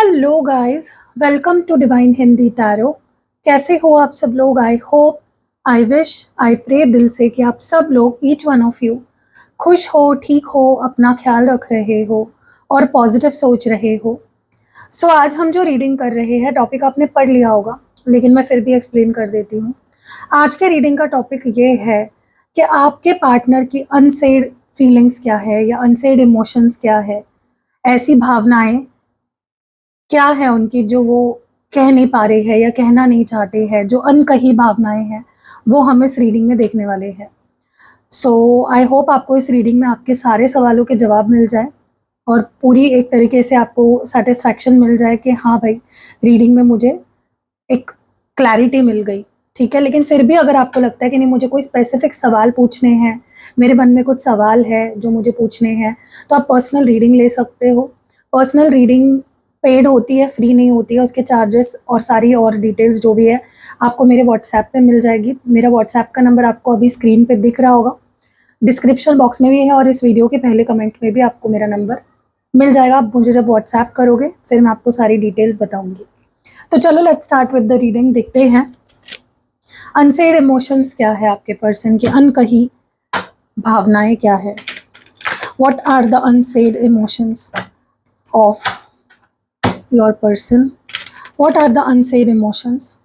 Hello guys, welcome to divine Hindi tarot. कैसे हो आप सब लोग? I hope, I wish, I pray दिल से कि आप सब लोग, ईच वन ऑफ यू, खुश हो, ठीक हो, अपना ख्याल रख रहे हो और पॉजिटिव सोच रहे हो। सो आज हम जो रीडिंग कर रहे हैं, टॉपिक आपने पढ़ लिया होगा, लेकिन मैं फिर भी एक्सप्लेन कर देती हूँ। आज के रीडिंग का टॉपिक ये है कि आपके पार्टनर की अनसेड फीलिंग्स क्या है या अनसेड इमोशंस क्या है, ऐसी भावनाएं क्या है उनकी जो वो कह नहीं पा रहे हैं या कहना नहीं चाहते हैं, जो अनकही भावनाएं हैं, वो हम इस रीडिंग में देखने वाले हैं। सो आई होप आपको इस रीडिंग में आपके सारे सवालों के जवाब मिल जाए और पूरी एक तरीके से आपको सेटिस्फैक्शन मिल जाए कि हाँ भाई, रीडिंग में मुझे एक क्लैरिटी मिल गई। ठीक है, लेकिन फिर भी अगर आपको लगता है कि नहीं, मुझे कोई स्पेसिफिक सवाल पूछने हैं, मेरे मन में कुछ सवाल है जो मुझे पूछने हैं, तो आप पर्सनल रीडिंग ले सकते हो। पर्सनल रीडिंग पेड होती है, फ्री नहीं होती है। उसके चार्जेस और सारी और डिटेल्स जो भी है आपको मेरे व्हाट्सएप पे मिल जाएगी। मेरा व्हाट्सएप का नंबर आपको अभी स्क्रीन पे दिख रहा होगा, डिस्क्रिप्शन बॉक्स में भी है और इस वीडियो के पहले कमेंट में भी आपको मेरा नंबर मिल जाएगा। आप मुझे जब व्हाट्सएप करोगे फिर मैं आपको सारी डिटेल्स बताऊंगी। तो चलो let's start with the reading. देखते हैं अनसेड इमोशंस क्या है, आपके पर्सन की अनकही भावनाएं क्या है। What are the unsaid emotions of your person? What are the unsaid emotions?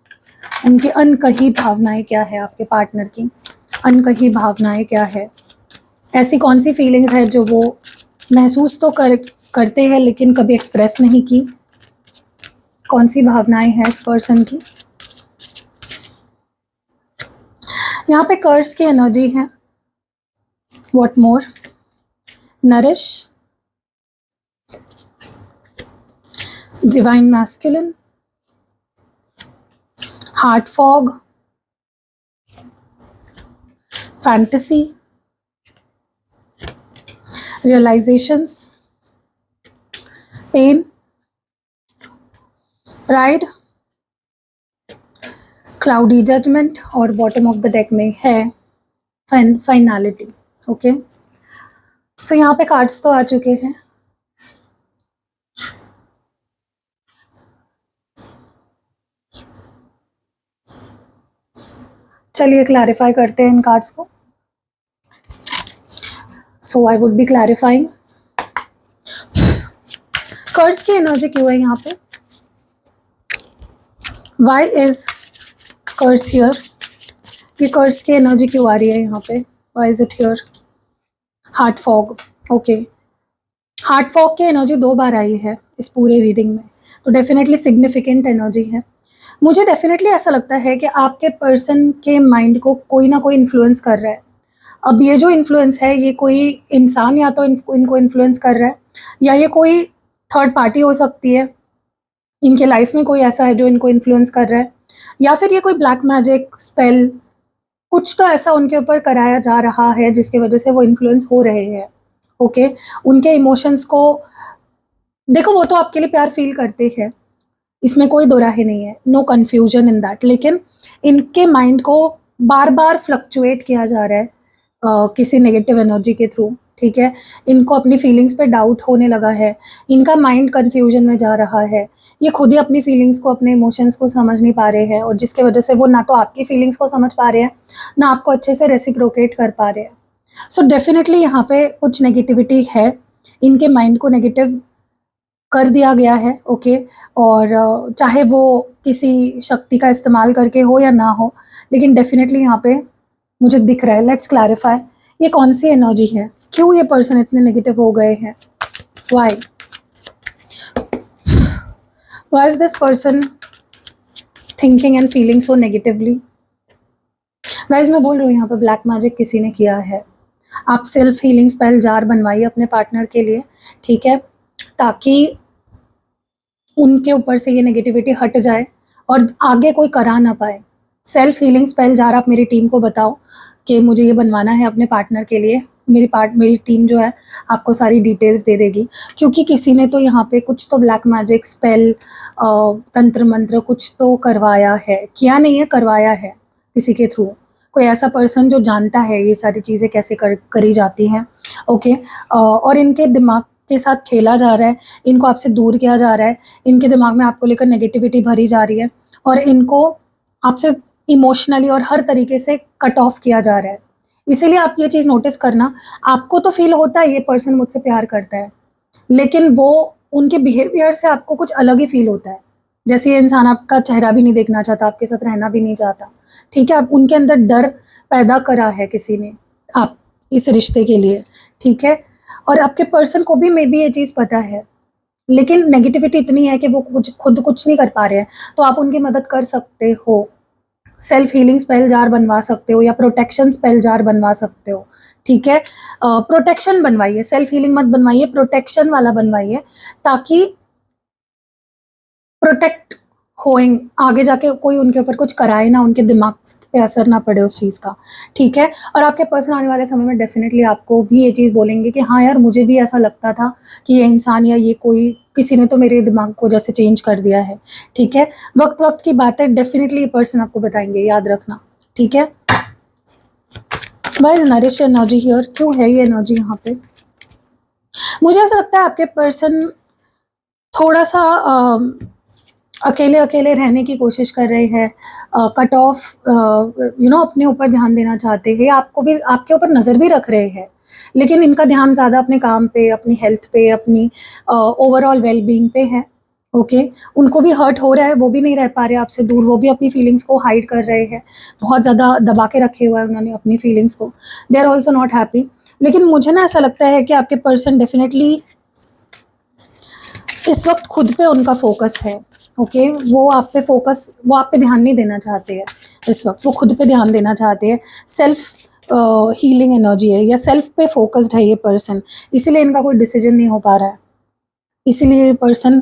उनकी अनकही भावनाएं क्या है, आपके पार्टनर की अनकही भावनाएं क्या है? ऐसी कौन सी फीलिंग्स है जो वो महसूस तो करते हैं लेकिन कभी एक्सप्रेस नहीं की? कौन सी भावनाएं हैं इस पर्सन की? यहाँ पे कर्स की एनर्जी है। What more? Nourish, divine masculine, heart fog, fantasy, realisations, pain, pride, cloudy judgement और बॉटम ऑफ द डेक में है फाइनलिटी। ओके, सो यहाँ पे कार्ड्स तो आ चुके हैं। चलिए क्लैरिफाई करते हैं इन कार्ड्स को। So I would be clarifying curse की एनर्जी क्यों है यहाँ पे? Why is curse here? ये कर्स की एनर्जी क्यों आ रही है यहाँ पे? Why is it here? Heart fog. Okay, heart fog की एनर्जी 2 बार आई है इस पूरे रीडिंग में, तो डेफिनेटली सिग्निफिकेंट एनर्जी है। मुझे डेफिनेटली ऐसा लगता है कि आपके पर्सन के माइंड को कोई ना कोई इन्फ्लुएंस कर रहा है। अब ये जो इन्फ्लुएंस है, ये कोई इंसान या तो इनको इन्फ्लुएंस कर रहा है, या ये कोई थर्ड पार्टी हो सकती है, इनके लाइफ में कोई ऐसा है जो इनको इन्फ्लुएंस कर रहा है, या फिर ये कोई ब्लैक मैजिक स्पेल, कुछ तो ऐसा उनके ऊपर कराया जा रहा है जिसकी वजह से वो इन्फ्लुएंस हो रहे हैं। ओके, उनके इमोशंस को देखो, वो तो आपके लिए प्यार फील करते हैं, इसमें कोई दो राहे नहीं है, नो कन्फ्यूजन इन दैट, लेकिन इनके माइंड को बार बार फ्लक्चुएट किया जा रहा है किसी नेगेटिव एनर्जी के थ्रू। ठीक है, इनको अपनी फीलिंग्स पे डाउट होने लगा है, इनका माइंड कन्फ्यूजन में जा रहा है, ये खुद ही अपनी फीलिंग्स को, अपने इमोशंस को समझ नहीं पा रहे हैं, और जिसके वजह से वो ना तो आपकी फीलिंग्स को समझ पा रहे हैं, ना आपको अच्छे से रेसिप्रोकेट कर पा रहे हैं। सो डेफिनेटली यहाँ पे कुछ नेगेटिविटी है, इनके माइंड को नेगेटिव कर दिया गया है। ओके, और चाहे वो किसी शक्ति का इस्तेमाल करके हो या ना हो, लेकिन डेफिनेटली यहाँ पे मुझे दिख रहा है। लेट्स क्लैरिफाई, ये कौन सी एनर्जी है, क्यों ये पर्सन इतने नेगेटिव हो गए हैं? Why is this person thinking and feeling so negatively? Guys, मैं बोल रही हूँ यहाँ पे ब्लैक मैजिक किसी ने किया है। आप सेल्फ हीलिंग स्पेल जार बनवाइए अपने पार्टनर के लिए, ठीक है, ताकि उनके ऊपर से ये नेगेटिविटी हट जाए और आगे कोई करा ना पाए। सेल्फ हीलिंग स्पेल जार आप मेरी टीम को बताओ कि मुझे ये बनवाना है अपने पार्टनर के लिए। मेरी टीम जो है आपको सारी डिटेल्स दे देगी, क्योंकि किसी ने तो यहाँ पे कुछ तो ब्लैक मैजिक स्पेल, तंत्र मंत्र कुछ तो करवाया है, किया नहीं है, करवाया है किसी के थ्रू। कोई ऐसा पर्सन जो जानता है ये सारी चीज़ें कैसे करी जाती हैं। ओके, और इनके दिमाग के साथ खेला जा रहा है, इनको आपसे दूर किया जा रहा है, इनके दिमाग में आपको लेकर नेगेटिविटी भरी जा रही है और इनको आपसे इमोशनली और हर तरीके से कट ऑफ किया जा रहा है। इसीलिए आप ये चीज़ नोटिस करना, आपको तो फील होता है ये पर्सन मुझसे प्यार करता है, लेकिन वो उनके बिहेवियर से आपको कुछ अलग ही फील होता है। जैसे ये इंसान आपका चेहरा भी नहीं देखना चाहता, आपके साथ रहना भी नहीं चाहता, ठीक है? आप उनके अंदर डर पैदा करा है किसी ने आप इस रिश्ते के लिए, ठीक है? और आपके पर्सन को भी मे बी ये चीज़ पता है, लेकिन नेगेटिविटी इतनी है कि वो खुद कुछ नहीं कर पा रहे हैं, तो आप उनकी मदद कर सकते हो। सेल्फ हीलिंग स्पेल जार बनवा सकते हो या प्रोटेक्शन स्पेल जार बनवा सकते हो, ठीक है? प्रोटेक्शन बनवाइए, सेल्फ हीलिंग मत बनवाइए, प्रोटेक्शन वाला बनवाइए, ताकि प्रोटेक्ट होइंग आगे जाके कोई उनके ऊपर कुछ कराए ना, उनके दिमाग पे असर ना पड़े उस चीज़ का, ठीक है? और आपके पर्सन आने वाले समय में डेफिनेटली आपको भी ये चीज़ बोलेंगे कि हाँ यार, मुझे भी ऐसा लगता था कि ये इंसान या ये कोई किसी ने तो मेरे दिमाग को जैसे चेंज कर दिया है, ठीक है? वक्त वक्त की बात है, डेफिनेटली ये पर्सन आपको बताएंगे, याद रखना, ठीक है? Why is nourish energy here, क्यों है ये एनर्जी यहाँ पे? मुझे ऐसा लगता है आपके पर्सन थोड़ा सा अकेले अकेले रहने की कोशिश कर रहे हैं, कट ऑफ अपने ऊपर ध्यान देना चाहते हैं, आपको भी आपके ऊपर नज़र भी रख रहे हैं, लेकिन इनका ध्यान ज़्यादा अपने काम पे, अपनी हेल्थ पे, अपनी ओवरऑल वेलबींग पे है, ओके? उनको भी हर्ट हो रहा है, वो भी नहीं रह पा रहे आपसे दूर, वो भी अपनी फीलिंग्स को हाइड कर रहे हैं, बहुत ज़्यादा दबा के रखे हुआ है उन्होंने अपनी फीलिंग्स को, they are also not happy. लेकिन मुझे ना ऐसा लगता है कि आपके पर्सन डेफिनेटली इस वक्त खुद पे उनका फोकस है, ओके? वो आप पे ध्यान नहीं देना चाहते हैं इस वक्त, वो खुद पे ध्यान देना चाहते हैं। सेल्फ हीलिंग एनर्जी है या सेल्फ पे फोकस्ड है ये पर्सन, इसीलिए इनका कोई डिसीजन नहीं हो पा रहा है। इसीलिए ये पर्सन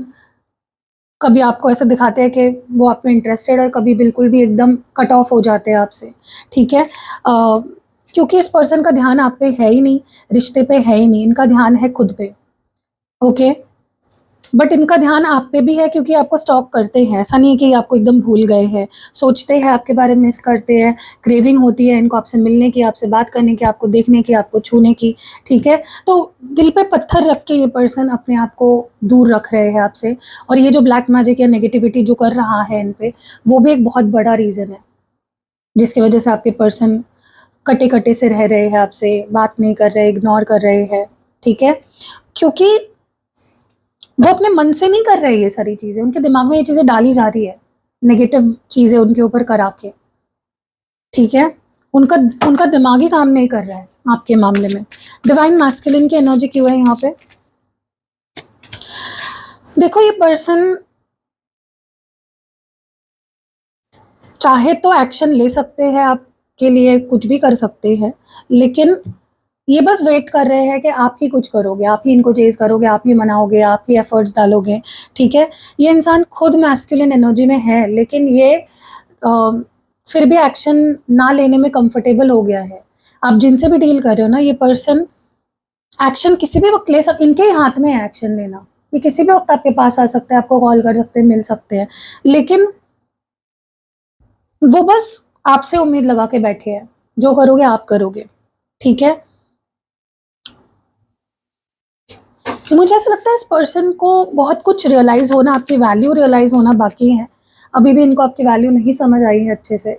कभी आपको ऐसा दिखाते हैं कि वो आप में इंटरेस्टेड है, कभी बिल्कुल भी एकदम कट ऑफ हो जाते हैं आपसे, ठीक है? क्योंकि इस पर्सन का ध्यान आप पे है ही नहीं, रिश्ते पे है ही नहीं, इनका ध्यान है खुद पे, ओके? बट इनका ध्यान आप पे भी है क्योंकि आपको स्टॉक करते हैं, ऐसा नहीं है कि आपको एकदम भूल गए हैं, सोचते हैं आपके बारे में, मिस करते हैं, क्रेविंग होती है इनको आपसे मिलने की, आपसे बात करने की, आपको देखने की, आपको छूने की, ठीक है? तो दिल पे पत्थर रख के ये पर्सन अपने आप को दूर रख रहे हैं आपसे, और ये जो ब्लैक मैजिक या नेगेटिविटी जो कर रहा है इन पे, वो भी एक बहुत बड़ा रीज़न है जिसकी वजह से आपके पर्सन कटे कटे से रह रहे हैं, आपसे बात नहीं कर रहे, इग्नोर कर रहे हैं, ठीक है? क्योंकि वो अपने मन से नहीं कर रहे ये सारी चीज़ें, उनके दिमाग में ये चीज़ें डाली जा रही है, नेगेटिव चीज़ें उनके ऊपर करा के, ठीक है? उनका उनका दिमाग ही काम नहीं कर रहा है आपके मामले में। डिवाइन मैस्कुलिन की एनर्जी क्यों है यहाँ पे? देखो, ये पर्सन चाहे तो एक्शन ले सकते हैं, आपके लिए कुछ भी कर सकते हैं, लेकिन ये बस वेट कर रहे हैं कि आप ही कुछ करोगे, आप ही इनको चेज़ करोगे, आप ही मनाओगे, आप ही एफर्ट्स डालोगे, ठीक है? ये इंसान खुद मैस्कुलिन एनर्जी में है, लेकिन ये फिर भी एक्शन ना लेने में कंफर्टेबल हो गया है। आप जिनसे भी डील कर रहे हो ना, ये पर्सन एक्शन किसी भी वक्त ले इनके ही हाथ में है एक्शन लेना। ये किसी भी वक्त आपके पास आ सकते हैं, आपको कॉल कर सकते हैं, मिल सकते हैं, लेकिन वो बस आपसे उम्मीद लगा के बैठे हैं, जो करोगे आप करोगे, ठीक है? मुझे ऐसा लगता है इस पर्सन को बहुत कुछ रियलाइज़ होना, आपकी वैल्यू रियलाइज़ होना बाकी है। अभी भी इनको आपकी वैल्यू नहीं समझ आई है अच्छे से।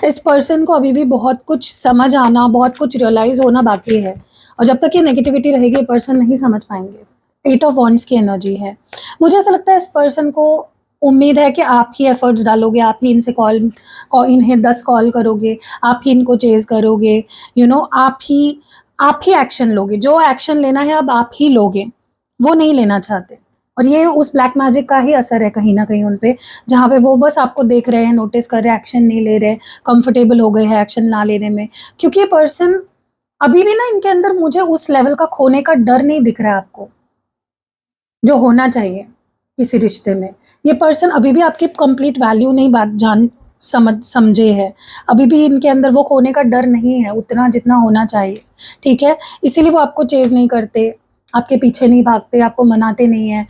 इस पर्सन को अभी भी बहुत कुछ समझ आना, बहुत कुछ रियलाइज़ होना बाकी है, और जब तक ये नेगेटिविटी रहेगी, ये पर्सन नहीं समझ पाएँगे। 8 ऑफ वॉन्ड्स की एनर्जी है। मुझे ऐसा लगता है इस पर्सन को उम्मीद है कि आप ही एफर्ट्स डालोगे, आप ही इनसे इन्हें 10 कॉल करोगे, आप ही इनको चेज़ करोगे, आप ही एक्शन लोगे। जो एक्शन लेना है अब आप ही लोगे, वो नहीं लेना चाहते। और ये उस ब्लैक मैजिक का ही असर है कहीं न कहीं उन पे, जहाँ पे वो बस आपको देख रहे हैं, नोटिस कर रहे हैं, एक्शन नहीं ले रहे, कंफर्टेबल हो गए हैं एक्शन ना लेने में। क्योंकि ये पर्सन अभी भी ना, इनके अंदर मुझे उस लेवल का खोने का डर नहीं दिख रहा है आपको, जो होना चाहिए किसी रिश्ते में। ये पर्सन अभी भी आपकी कंप्लीट वैल्यू नहीं समझे है। अभी भी इनके अंदर वो खोने का डर नहीं है उतना जितना होना चाहिए, ठीक है? इसीलिए वो आपको चेज़ नहीं करते, आपके पीछे नहीं भागते, आपको मनाते नहीं हैं,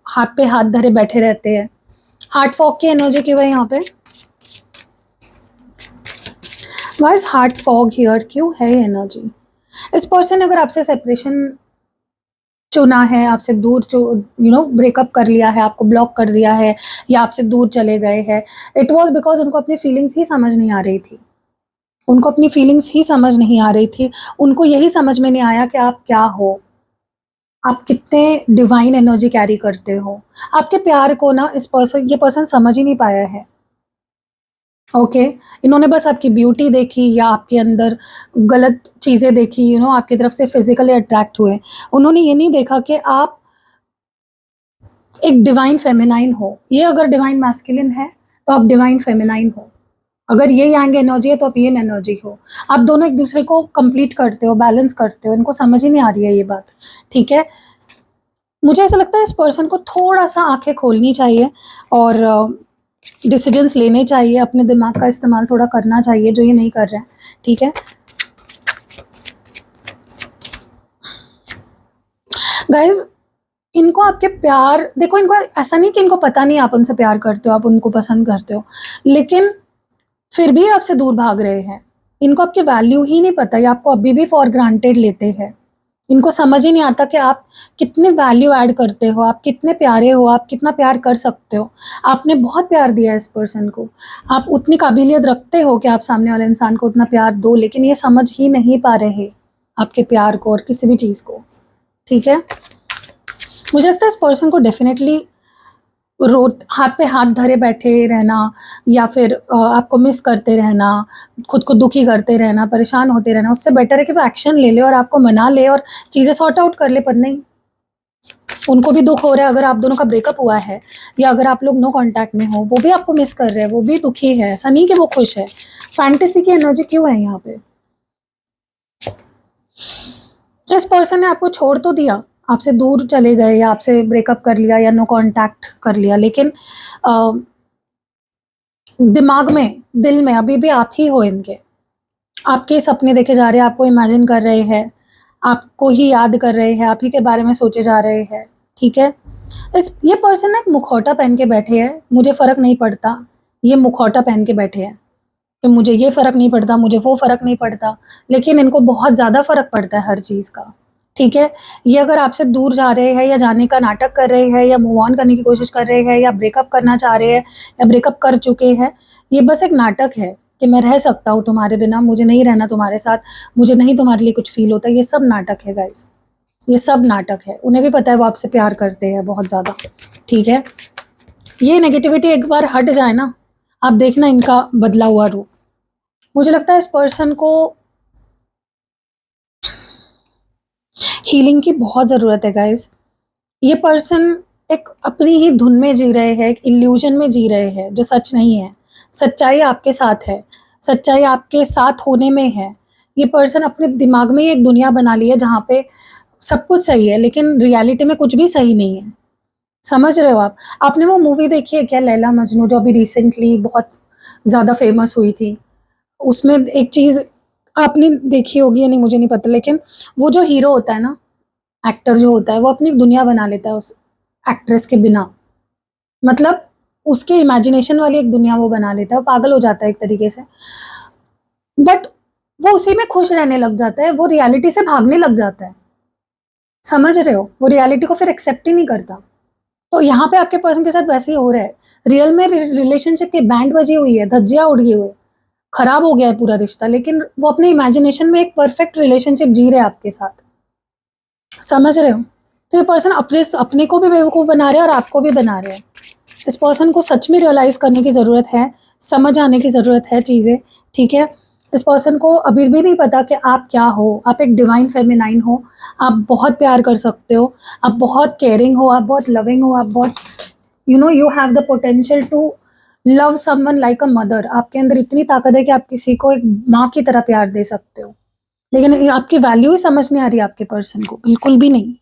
हाथ पे हाथ धरे बैठे रहते हैं। हार्ट फॉग की एनर्जी क्यों है यहाँ पे? Why is heart fog here, क्यों है ये एनर्जी? इस पर्सन ने अगर आपसे सेपरेशन चुना है, आपसे दूर ब्रेकअप कर लिया है, आपको ब्लॉक कर दिया है या आपसे दूर चले गए हैं, इट वाज़ बिकॉज़ उनको अपनी फीलिंग्स ही समझ नहीं आ रही थी। उनको अपनी फीलिंग्स ही समझ नहीं आ रही थी। उनको यही समझ में नहीं आया कि आप क्या हो? आप कितने डिवाइन एनर्जी कैरी करते हो। आपके प्यार को ना ये पर्सन समझ ही नहीं पाया है। ओके, इन्होंने बस आपकी ब्यूटी देखी या आपके अंदर गलत चीज़ें देखी, आपकी तरफ से फिज़िकली अट्रैक्ट हुए। उन्होंने ये नहीं देखा कि आप एक डिवाइन फेमिनाइन हो। ये अगर डिवाइन मैस्कुलिन है, तो आप डिवाइन फेमिनाइन हो। अगर ये यांग एनर्जी है, तो आप यिन एनर्जी हो। आप दोनों एक दूसरे को कंप्लीट करते हो, बैलेंस करते हो। इनको समझ ही नहीं आ रही है ये बात, ठीक है? मुझे ऐसा लगता है इस पर्सन को थोड़ा-सा आँखें खोलनी चाहिए और डिसीजंस लेने चाहिए, अपने दिमाग का इस्तेमाल थोड़ा करना चाहिए, जो ये नहीं कर रहे हैं, ठीक है? गाइज़, इनको आपके प्यार देखो, इनको ऐसा नहीं कि इनको पता नहीं आप उनसे प्यार करते हो, आप उनको पसंद करते हो, लेकिन फिर भी आपसे दूर भाग रहे हैं। इनको आपकी वैल्यू ही नहीं पता, ये आपको अभी भी फॉर ग्रांटेड लेते हैं। इनको समझ ही नहीं आता कि आप कितने वैल्यू ऐड करते हो, आप कितने प्यारे हो, आप कितना प्यार कर सकते हो। आपने बहुत प्यार दिया है इस पर्सन को, आप उतनी काबिलियत रखते हो कि आप सामने वाले इंसान को उतना प्यार दो, लेकिन ये समझ ही नहीं पा रहे आपके प्यार को और किसी भी चीज़ को, ठीक है? मुझे लगता है इस पर्सन को डेफिनेटली हाथ पे हाथ धरे बैठे रहना या फिर आपको मिस करते रहना, खुद को दुखी करते रहना, परेशान होते रहना, उससे बेटर है कि वो एक्शन ले ले और आपको मना ले और चीज़ें सॉर्ट आउट कर ले। पर नहीं, उनको भी दुख हो रहा है अगर आप दोनों का ब्रेकअप हुआ है या अगर आप लोग नो कांटेक्ट में हो, वो भी आपको मिस कर रहे हैं, वो भी दुखी है, ऐसा नहीं कि वो खुश है। फैंटेसी की एनर्जी क्यों है यहाँ पे? इस पर्सन ने आपको छोड़ तो दिया, आपसे दूर चले गए या आपसे ब्रेकअप कर लिया या नो कांटेक्ट कर लिया, लेकिन दिमाग में, दिल में अभी भी आप ही हो इनके। आपके सपने देखे जा रहे हैं, आपको इमेजिन कर रहे हैं, आपको ही याद कर रहे हैं, आप ही के बारे में सोचे जा रहे हैं, ठीक है? ये पर्सन ना एक मुखौटा पहन के बैठे हैं, मुझे फ़र्क नहीं पड़ता। ये मुखौटा पहन के बैठे हैं कि मुझे ये फ़र्क नहीं पड़ता, मुझे वो फ़र्क नहीं पड़ता, लेकिन इनको बहुत ज़्यादा फ़र्क पड़ता है हर चीज़ का, ठीक है? ये अगर आपसे दूर जा रहे हैं या जाने का नाटक कर रहे हैं या मूव ऑन करने की कोशिश कर रहे हैं या ब्रेकअप करना चाह रहे हैं या ब्रेकअप कर चुके हैं, ये बस एक नाटक है कि मैं रह सकता हूँ तुम्हारे बिना, मुझे नहीं रहना तुम्हारे साथ, मुझे नहीं तुम्हारे लिए कुछ फ़ील होता। ये सब नाटक है गाइज़, ये सब नाटक है। उन्हें भी पता है वो आपसे प्यार करते हैं बहुत ज़्यादा, ठीक है? ये नेगेटिविटी एक बार हट जाए ना, आप देखना इनका बदला हुआ रूप। मुझे लगता है इस पर्सन को हीलिंग की बहुत ज़रूरत है गाइज़। ये पर्सन एक अपनी ही धुन में जी रहे हैं, एक इल्यूज़न में जी रहे हैं, जो सच नहीं है। सच्चाई आपके साथ है, सच्चाई आपके साथ होने में है। ये पर्सन अपने दिमाग में ही एक दुनिया बना ली है, जहाँ पे सब कुछ सही है, लेकिन रियलिटी में कुछ भी सही नहीं है। समझ रहे हो आप? आपने वो मूवी देखी है क्या, लैला मजनू, जो अभी रिसेंटली बहुत ज़्यादा फ़ेमस हुई थी? उसमें एक चीज़ आपने देखी होगी या नहीं मुझे नहीं पता, लेकिन वो जो हीरो होता है ना, एक्टर जो होता है, वो अपनी एक दुनिया बना लेता है उस एक्ट्रेस के बिना। मतलब उसके इमेजिनेशन वाली एक दुनिया वो बना लेता है, वो पागल हो जाता है एक तरीके से। बट वो उसी में खुश रहने लग जाता है, वो रियलिटी से भागने लग जाता है। समझ रहे हो? वो रियलिटी को फिर एक्सेप्ट ही नहीं करता। तो यहाँ पे आपके पर्सन के साथ वैसे ही हो रहा है। रियल में रिलेशनशिप की बैंड बजी हुई है, धज्जियाँ उड़ गई हुई है, खराब हो गया है पूरा रिश्ता, लेकिन वो अपने इमेजिनेशन में एक परफेक्ट रिलेशनशिप जी रहे हैं आपके साथ। समझ रहे हो? तो ये पर्सन अपने को भी बेवकूफ़ बना रहे हैं और आपको भी बना रहे हैं। इस पर्सन को सच में रियलाइज़ करने की ज़रूरत है, समझ आने की ज़रूरत है चीज़ें, ठीक है? इस पर्सन को अभी भी नहीं पता कि आप क्या हो, आप एक डिवाइन फेमिनाइन हो, आप बहुत प्यार कर सकते हो, आप बहुत केयरिंग हो, आप बहुत लविंग हो, आप बहुत you have the potential to love someone like a mother. आपके अंदर इतनी ताकत है कि आप किसी को एक माँ की तरह प्यार दे सकते हो, लेकिन ये आपकी वैल्यू ही समझ नहीं आ रही आपके पर्सन को, बिल्कुल भी नहीं,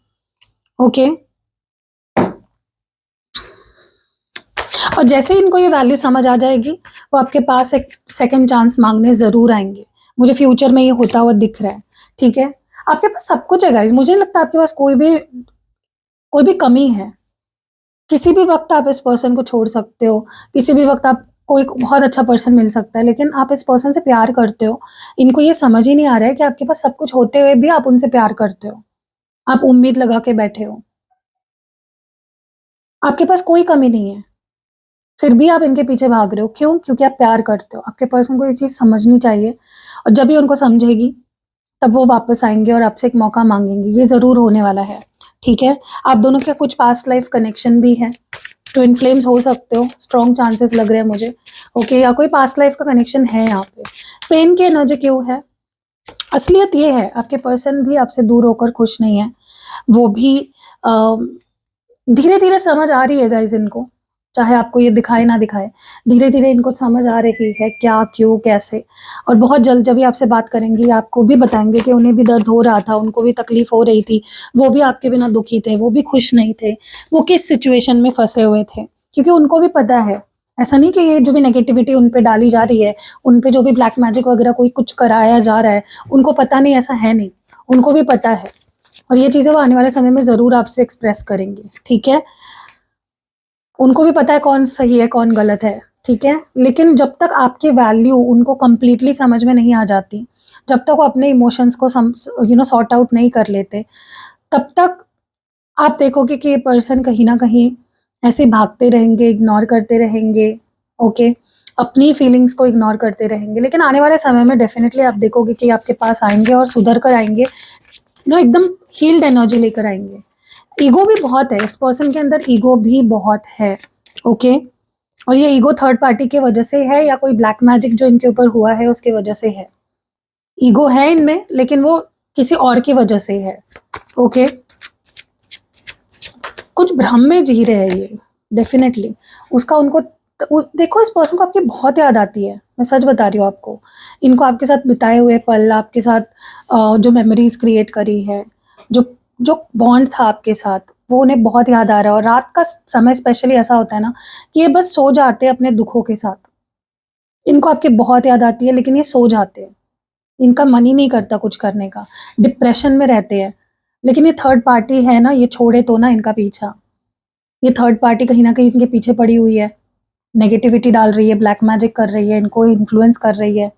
ओके? और जैसे ही इनको ये वैल्यू समझ आ जाएगी, वो आपके पास एक सेकंड चांस मांगने ज़रूर आएंगे। मुझे फ्यूचर में ये होता हुआ दिख रहा है, ठीक है? आपके पास सब कुछ है गाइज, मुझे नहीं लगता आपके पास कोई भी कमी है। किसी भी वक्त आप इस पर्सन को छोड़ सकते हो, किसी भी वक्त आपको एक बहुत अच्छा पर्सन मिल सकता है, लेकिन आप इस पर्सन से प्यार करते हो। इनको ये समझ ही नहीं आ रहा है कि आपके पास सब कुछ होते हुए भी आप उनसे प्यार करते हो। आप उम्मीद लगा के बैठे हो, आपके पास कोई कमी नहीं है, फिर भी आप इनके पीछे भाग रहे हो। क्यों? क्योंकि आप प्यार करते हो। आपके पर्सन को ये चीज़ समझनी चाहिए, और जब भी उनको समझेगी तब वो वापस आएँगे और आपसे एक मौका माँगेंगे। ये ज़रूर होने वाला है, ठीक है? आप दोनों का कुछ पास्ट लाइफ कनेक्शन भी है। ट्विन फ्लेम्स हो सकते हो, स्ट्रॉन्ग चांसेस लग रहे हैं मुझे, ओके? या कोई पास्ट लाइफ का कनेक्शन है यहाँ पे। पेन की एनर्जी क्यों है? असलियत ये है, आपके पर्सन भी आपसे दूर होकर खुश नहीं है। वो भी धीरे-धीरे समझ आ रही है गाइज़ इनको, चाहे आपको ये दिखाए ना दिखाए। धीरे-धीरे इनको समझ आ रही है क्या, क्यों, कैसे, और बहुत जल्द जब भी आपसे बात करेंगी, आपको भी बताएँगे कि उन्हें भी दर्द हो रहा था, उनको भी तकलीफ़ हो रही थी। वो भी आपके बिना दुखी थे, वो भी खुश नहीं थे। वो किस सिचुएशन में फँसे हुए थे, क्योंकि उनको भी पता है। ऐसा नहीं कि ये जो भी नेगेटिविटी उन पे डाली जा रही है, उन पे जो भी ब्लैक मैजिक वगैरह कोई कुछ कराया जा रहा है, उनको पता नहीं, ऐसा है नहीं। उनको भी पता है, और ये चीज़ें वो आने वाले समय में ज़रूर आपसे एक्सप्रेस करेंगे, ठीक है? उनको भी पता है कौन सही है, कौन गलत है, ठीक है? लेकिन जब तक आपकी वैल्यू उनको कंप्लीटली समझ में नहीं आ जाती, जब तक वो अपने इमोशंस को सॉर्ट आउट नहीं कर लेते, तब तक आप देखोगे कि ये पर्सन कहीं न कहीं ऐसे भागते रहेंगे, इग्नोर करते रहेंगे, ओके? अपनी फीलिंग्स को इग्नोर करते रहेंगे। लेकिन आने वाले समय में डेफ़िनिटली आप देखोगे कि आपके पास आएँगे और सुधर कर आएँगे, एकदम हील्ड एनर्जी लेकर आएँगे। ईगो भी बहुत है, इस पर्सन के अंदर ईगो भी बहुत है, ओके? और ये ईगो थर्ड पार्टी की वजह से है, या कोई ब्लैक मैजिक जो इनके ऊपर हुआ है उसकी वजह से है। ईगो है इनमें, लेकिन वो किसी और की वजह से है, ओके? कुछ भ्रम में जी रहे हैं ये, डेफ़िनेटली। उसका उनको देखो, इस पर्सन को आपकी बहुत याद आती है, मैं सच बता रही हूँ आपको। इनको आपके साथ बिताए हुए पल, आपके साथ जो मेमोरीज़ क्रिएट करी है, जो जो बॉन्ड था आपके साथ, वो उन्हें बहुत याद आ रहा है। और रात का समय स्पेशली ऐसा होता है ना कि ये बस सो जाते हैं अपने दुखों के साथ। इनको आपकी बहुत याद आती है, लेकिन ये सो जाते हैं। इनका मन ही नहीं करता कुछ करने का, डिप्रेशन में रहते हैं। लेकिन ये थर्ड पार्टी है ना, ये छोड़े तो ना इनका पीछा। ये थर्ड पार्टी कहीं न कहीं इनके पीछे पड़ी हुई है, नेगेटिविटी डाल रही है, ब्लैक मैजिक कर रही है, इनको इन्फ्लुएंस कर रही है,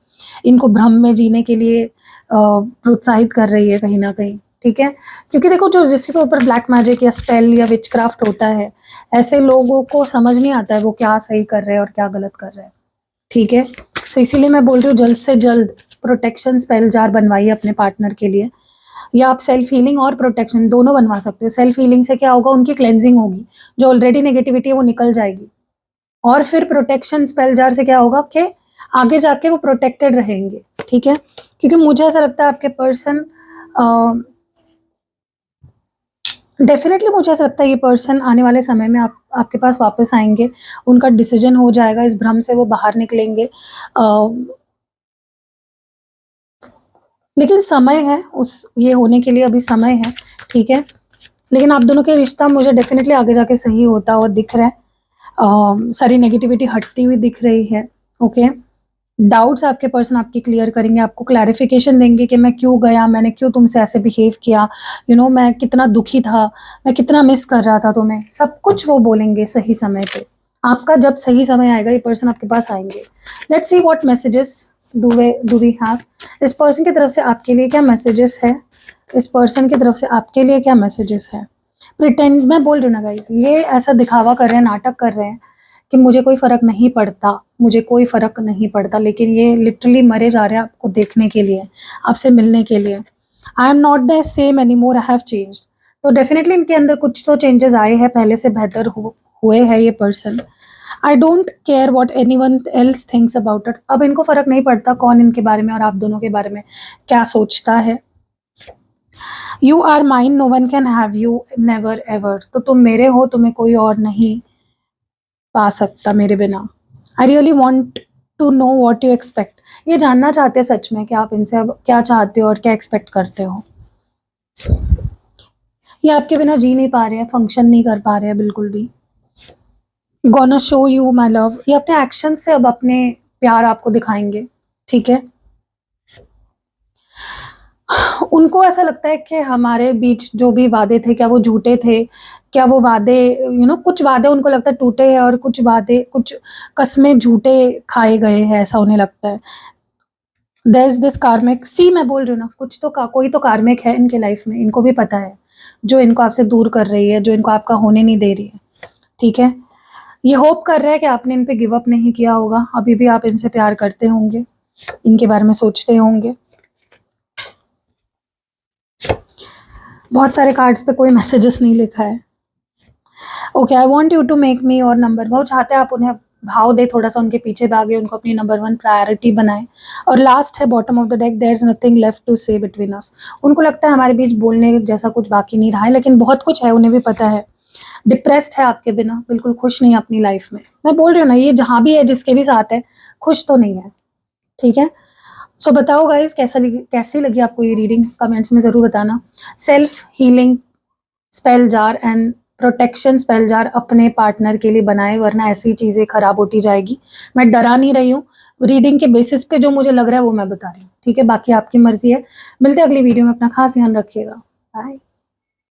इनको भ्रम में जीने के लिए प्रोत्साहित कर रही है कहीं न कहीं, ठीक है? क्योंकि देखो, जो जिसके ऊपर ब्लैक मैजिक या स्पेल या विचक्राफ्ट होता है, ऐसे लोगों को समझ नहीं आता है वो क्या सही कर रहे हैं और क्या गलत कर रहे हैं, ठीक है? तो इसीलिए मैं बोल रही हूँ, जल्द से जल्द प्रोटेक्शन स्पेल जार बनवाइए अपने पार्टनर के लिए, या आप सेल्फ हीलिंग और प्रोटेक्शन दोनों बनवा सकते हो। सेल्फ हीलिंग से क्या होगा, उनकी क्लेंजिंग होगी, जो ऑलरेडी नेगेटिविटी है वो निकल जाएगी। और फिर प्रोटेक्शन स्पेल जार से क्या होगा कि आगे जाके वो प्रोटेक्टेड रहेंगे, ठीक है? क्योंकि मुझे ऐसा लगता है आपके पर्सन डेफिनेटली, मुझे ऐसा लगता है ये पर्सन आने वाले समय में आपके पास वापस आएँगे। उनका डिसीजन हो जाएगा, इस भ्रम से वो बाहर निकलेंगे। लेकिन समय है, उस ये होने के लिए अभी समय है, ठीक है? लेकिन आप दोनों का रिश्ता मुझे डेफिनेटली आगे जाके सही होता और दिख रहा है। सारी नेगेटिविटी हटती हुई दिख रही है, ओके? डाउट्स आपके पर्सन आपकी क्लियर करेंगे, आपको क्लैरिफिकेशन देंगे कि मैं क्यों गया, मैंने क्यों तुमसे ऐसे बिहेव किया, मैं कितना दुखी था, मैं कितना मिस कर रहा था तुम्हें, सब कुछ वो बोलेंगे सही समय पे। आपका जब सही समय आएगा, ये पर्सन आपके पास आएँगे। Let's see what messages do we have. इस पर्सन की तरफ से आपके लिए क्या मैसेजेस है? इस पर्सन की तरफ से आपके लिए क्या मैसेजेस है? प्रिटेंड, मैं बोल रही हूँ ना गाइस, ये ऐसा दिखावा कर रहे हैं, नाटक कर रहे हैं कि मुझे कोई फ़र्क नहीं पड़ता, मुझे कोई फ़र्क नहीं पड़ता, लेकिन ये लिटरली मरे जा रहे हैं आपको देखने के लिए, आपसे मिलने के लिए। I am not the same anymore, I have changed. तो डेफ़िनेटली इनके अंदर कुछ तो चेंजेस आए हैं, पहले से बेहतर हुए हैं ये person. I don't care what anyone else thinks about it. अब इनको फ़र्क नहीं पड़ता कौन इनके बारे में और आप दोनों के बारे में क्या सोचता है। You are mine, no one can have you, never ever. तो तुम मेरे हो, तुम्हें कोई और नहीं पा सकता मेरे बिना। I really want to know what you expect. ये जानना चाहते हैं सच में कि आप इनसे अब क्या चाहते हो और क्या एक्सपेक्ट करते हो। ये आपके बिना जी नहीं पा रहे हैं, फंक्शन नहीं कर पा रहे हैं बिल्कुल भी। Gonna show you my love, ये अपने एक्शन से अब अपने प्यार आपको दिखाएंगे, ठीक है? उनको ऐसा लगता है कि हमारे बीच जो भी वादे थे, क्या वो झूठे थे? क्या वो वादे, कुछ वादे उनको लगता है टूटे हैं, और कुछ वादे, कुछ कस्में झूठे खाए गए हैं, ऐसा उन्हें लगता है। देयर इज़ दिस कार्मिक, सी मैं बोल रही हूँ ना, कुछ तो कोई तो कार्मिक है इनके लाइफ में, इनको भी पता है। जो इनको आपसे दूर कर रही है, जो इनको आपका होने नहीं दे रही है, ठीक है। ये होप कर रहा है कि आपने इन पे गिव अप नहीं किया होगा, अभी भी आप इनसे प्यार करते होंगे, इनके बारे में सोचते होंगे। बहुत सारे कार्ड्स पे कोई मैसेजेस नहीं लिखा है। Okay, I want you to make me your number. वो चाहते हैं आप उन्हें भाव दे, थोड़ा सा उनके पीछे भागे, उनको अपनी नंबर 1 प्रायोरिटी बनाए। और लास्ट है bottom of the deck, there is nothing left to say between us. उनको लगता है हमारे बीच बोलने जैसा कुछ बाकी नहीं रहा है, लेकिन बहुत कुछ है, उन्हें भी पता है। डिप्रेस्ड है आपके बिना, बिल्कुल खुश नहीं है अपनी लाइफ में। मैं बोल रही हूँ ना, ये जहाँ भी है, जिसके भी साथ है, खुश तो नहीं है, ठीक है। सो बताओ गाइज, कैसी लगी आपको ये रीडिंग, कमेंट्स में ज़रूर बताना। Self healing spell jar and protection spell jar अपने पार्टनर के लिए बनाए, वरना ऐसी चीज़ें खराब होती जाएगी। मैं डरा नहीं रही हूँ, रीडिंग के बेसिस पे जो मुझे लग रहा है वो मैं बता रही हूँ, ठीक है। बाकी आपकी मर्जी है। मिलते हैं अगली वीडियो में, अपना खास ध्यान रखिएगा। बाय।